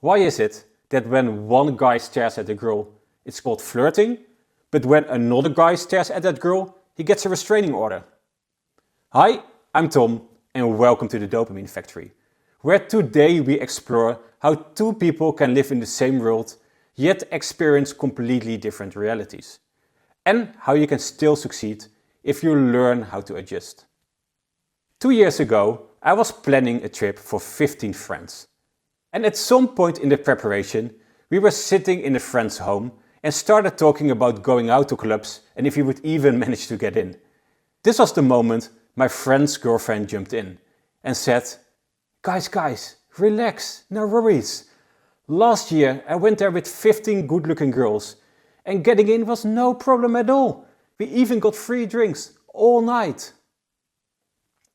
Why is it that when one guy stares at a girl, it's called flirting, but when another guy stares at that girl, he gets a restraining order? Hi, I'm Tom and welcome to the Dopamine Factory, where today we explore how two people can live in the same world, yet experience completely different realities, and how you can still succeed if you learn how to adjust. 2 years ago, I was planning a trip for 15 friends. And at some point in the preparation, we were sitting in a friend's home and started talking about going out to clubs and if we would even manage to get in. This was the moment my friend's girlfriend jumped in and said, Guys, relax, no worries. Last year I went there with 15 good-looking girls and getting in was no problem at all. We even got free drinks all night.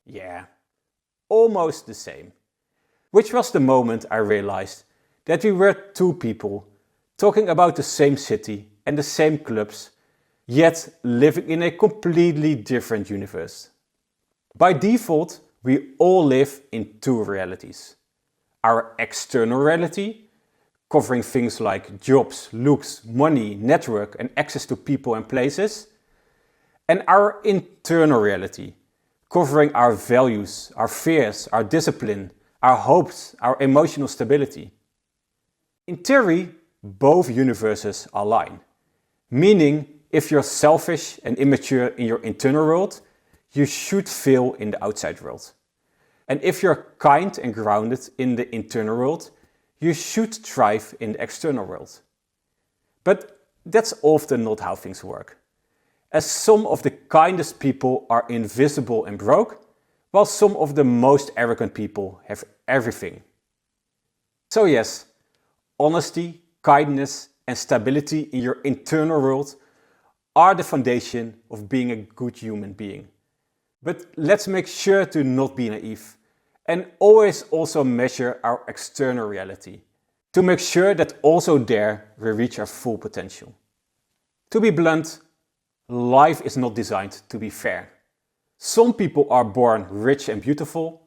Yeah, almost the same. Which was the moment I realized that we were two people talking about the same city and the same clubs, yet living in a completely different universe. By default, we all live in two realities. Our external reality, covering things like jobs, looks, money, network and access to people and places. And our internal reality, covering our values, our fears, our discipline, our hopes, our emotional stability. In theory, both universes align. Meaning, if you're selfish and immature in your internal world, you should fail in the outside world. And if you're kind and grounded in the internal world, you should thrive in the external world. But that's often not how things work, as some of the kindest people are invisible and broke, while some of the most arrogant people have everything. So yes, honesty, kindness and stability in your internal world are the foundation of being a good human being. But let's make sure to not be naive and always also measure our external reality, to make sure that also there we reach our full potential. To be blunt, life is not designed to be fair. Some people are born rich and beautiful,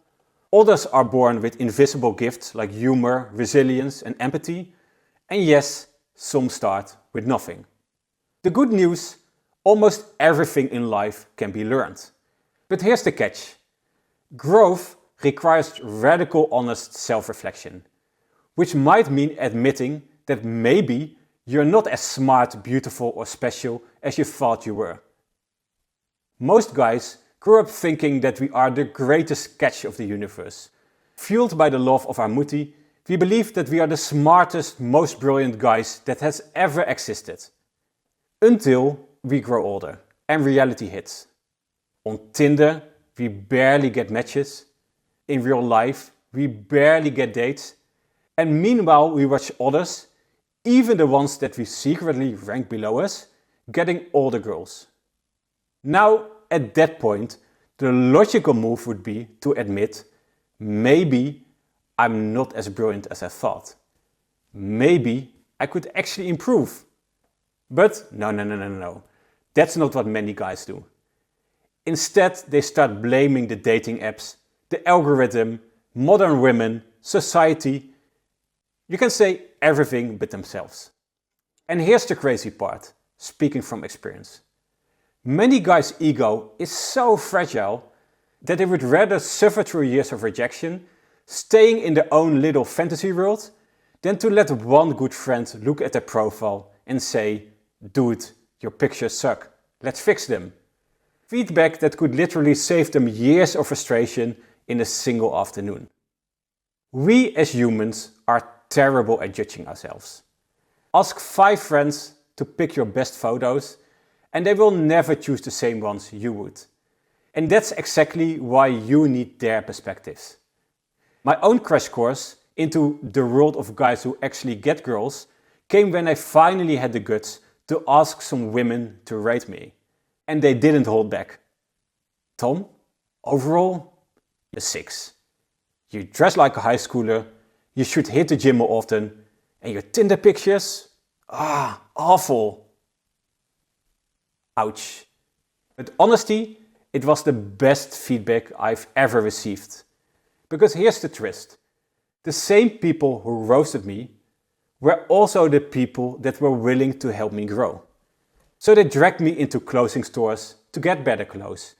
others are born with invisible gifts like humor, resilience and empathy, and yes, some start with nothing. The good news, almost everything in life can be learned. But here's the catch. Growth requires radical honest self-reflection, which might mean admitting that maybe you're not as smart, beautiful or special as you thought you were. Most guys grew up thinking that we are the greatest catch of the universe. Fueled by the love of our mutti, we believe that we are the smartest, most brilliant guys that has ever existed. Until we grow older and reality hits. On Tinder, we barely get matches. In real life, we barely get dates. And meanwhile, we watch others, even the ones that we secretly rank below us, getting all the girls. Now, at that point, the logical move would be to admit, maybe I'm not as brilliant as I thought. Maybe I could actually improve. But no. That's not what many guys do. Instead, they start blaming the dating apps, the algorithm, modern women, society. You can say everything but themselves. And here's the crazy part, speaking from experience. Many guys' ego is so fragile that they would rather suffer through years of rejection, staying in their own little fantasy world, than to let one good friend look at their profile and say, dude, your pictures suck, let's fix them. Feedback that could literally save them years of frustration in a single afternoon. We as humans are terrible at judging ourselves. Ask 5 friends to pick your best photos and they will never choose the same ones you would. And that's exactly why you need their perspectives. My own crash course into the world of guys who actually get girls came when I finally had the guts to ask some women to rate me. And they didn't hold back. Tom, overall, a 6. You dress like a high schooler, you should hit the gym more often, and your Tinder pictures? Awful. Ouch. But honestly, it was the best feedback I've ever received. Because here's the twist. The same people who roasted me were also the people that were willing to help me grow. So they dragged me into clothing stores to get better clothes.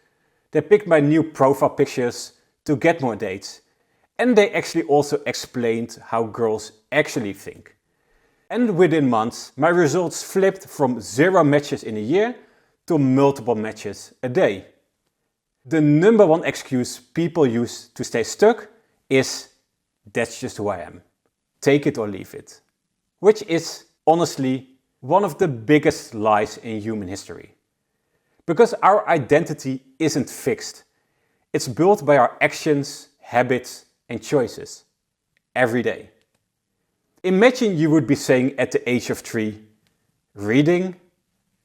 They picked my new profile pictures to get more dates. And they actually also explained how girls actually think. And within months, my results flipped from 0 matches in a year to multiple matches a day. The number one excuse people use to stay stuck is, "That's just who I am. Take it or leave it." Which is, honestly, one of the biggest lies in human history. Because our identity isn't fixed. It's built by our actions, habits, and choices. Every day. Imagine you would be saying at the age of 3, reading,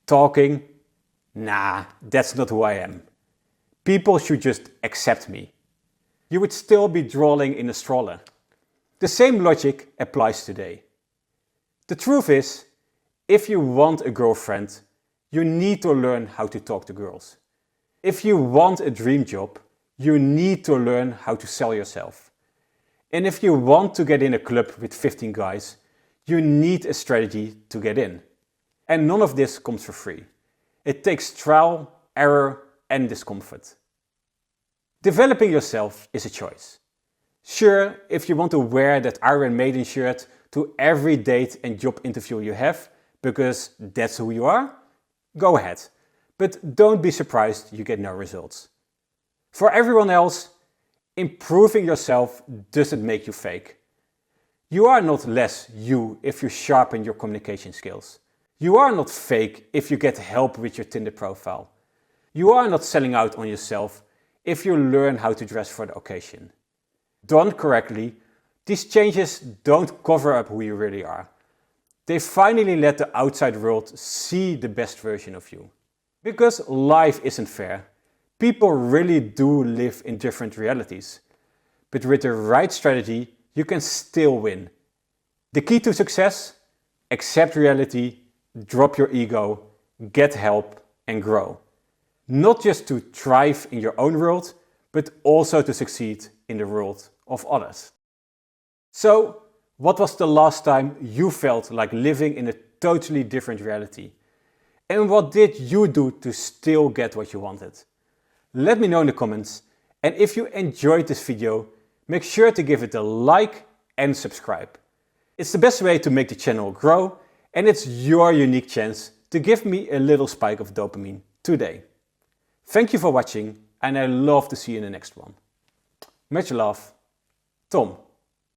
talking, "Nah, that's not who I am. People should just accept me." You would still be drawing in a stroller. The same logic applies today. The truth is, if you want a girlfriend, you need to learn how to talk to girls. If you want a dream job, you need to learn how to sell yourself. And if you want to get in a club with 15 guys, you need a strategy to get in. And none of this comes for free. It takes trial, error, and discomfort. Developing yourself is a choice. Sure, if you want to wear that Iron Maiden shirt to every date and job interview you have, because that's who you are, go ahead. But don't be surprised you get no results. For everyone else, improving yourself doesn't make you fake. You are not less you if you sharpen your communication skills. You are not fake if you get help with your Tinder profile. You are not selling out on yourself if you learn how to dress for the occasion. Done correctly, these changes don't cover up who you really are. They finally let the outside world see the best version of you. Because life isn't fair. People really do live in different realities. But with the right strategy, you can still win. The key to success? Accept reality, drop your ego, get help, and grow. Not just to thrive in your own world, but also to succeed in the world of others. So, what was the last time you felt like living in a totally different reality? And what did you do to still get what you wanted? Let me know in the comments, and if you enjoyed this video, make sure to give it a like and subscribe. It's the best way to make the channel grow, and it's your unique chance to give me a little spike of dopamine today. Thank you for watching, and I love to see you in the next one. Much love, Tom.